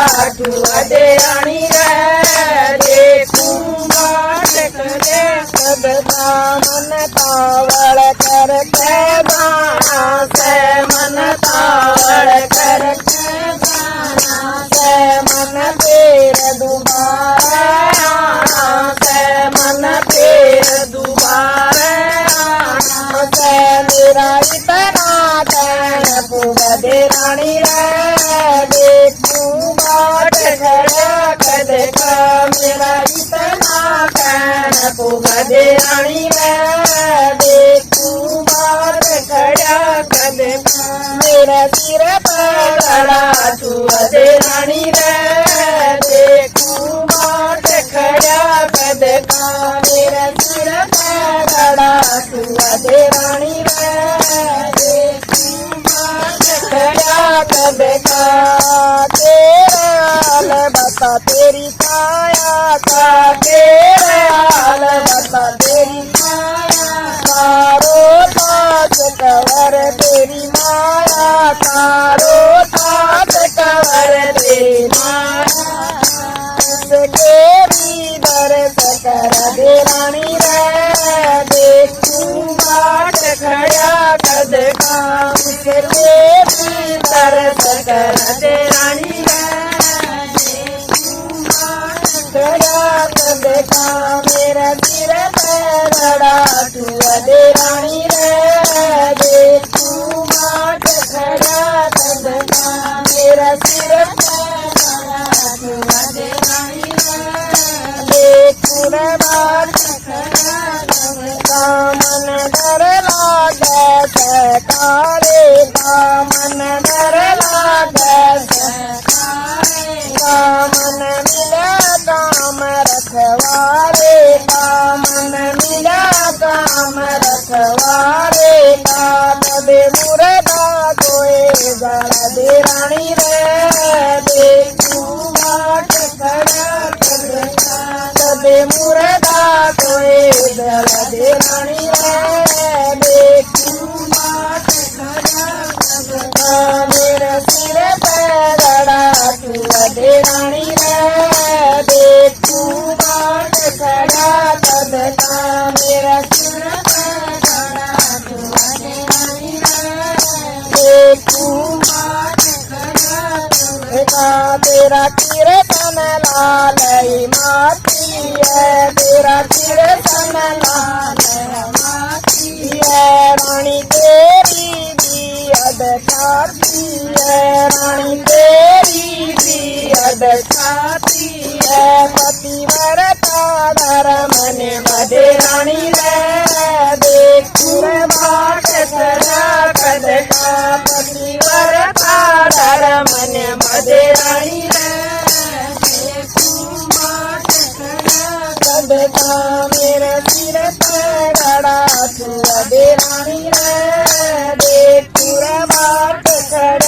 ठुअदे रानी रे देखूं बाट करे सदका मन तावड़ करके बाणा से मन तावड़ करके बाणा से मन फिर दुबारा आना से मन फिर दुबारा आना से मेरा इतना कहन पुगदे रानी रे देखूं बाट खड़ा कद का मेरा इतना कहन पुगदे रानी रे देखूं बाट खड़ा कद का मेरा सिर पर खड़ा ठुअदे रानी रे देखूं बाट खड़ा कद का मेरा सिर पर खड़ा ठुअदे रानी रे देखूं बाट खड़ा कद का तेरा हाल बता तेरी काया का तेरा हाल बता तेरी काया तारो ताज कवर तेरी माया तारो ताज कवर तेरी माया तेरी दर्श कर दे रानी रे देखूं बाट खड़ा कद का तेरी दर्श कर दे रानी रे देखूं बाट खड़ा कद का मेरा सिर पर खड़ा ठुअदे रानी रे देखूं बाट खड़ा कद का मेरा सिर पर खड़ा ठुअदे रानी रे देखूं बाट खड़ा कद का मन डर लागे सकारे का मन डर लागे सकारे का मन मिला काम रखवारे का मन मिला काम रखवारे का कदे मुर्दा कोई जड़ दे रानी रे देखूं बाट खड़ा कद का कदे मुर्दा कोई जड़ दे रानी रे देखूं बाट खड़ा कद का मेरा सिर पर खड़ा ठुअदे रानी रे देखूं बाट खड़ा कद का मेरा सिर पर खड़ा ठुअदे रानी रे देखूं बाट खड़ा कद का तेरा कीर्तन लालई माती है तेरा कीर्तन लालई माती है रानी तेरी भी अद छाती है रानी तेरी भी अद छाती है पतिव्रता धर्म निभदे रानी रे देखूं बाट खड़ा कद का पतिव्रता धर्म निभदे रानी रे देखूं बाट खड़ा कद का मेरा सिर पर खड़ा ठुअदे रानी रे देखूं बाट खड़ा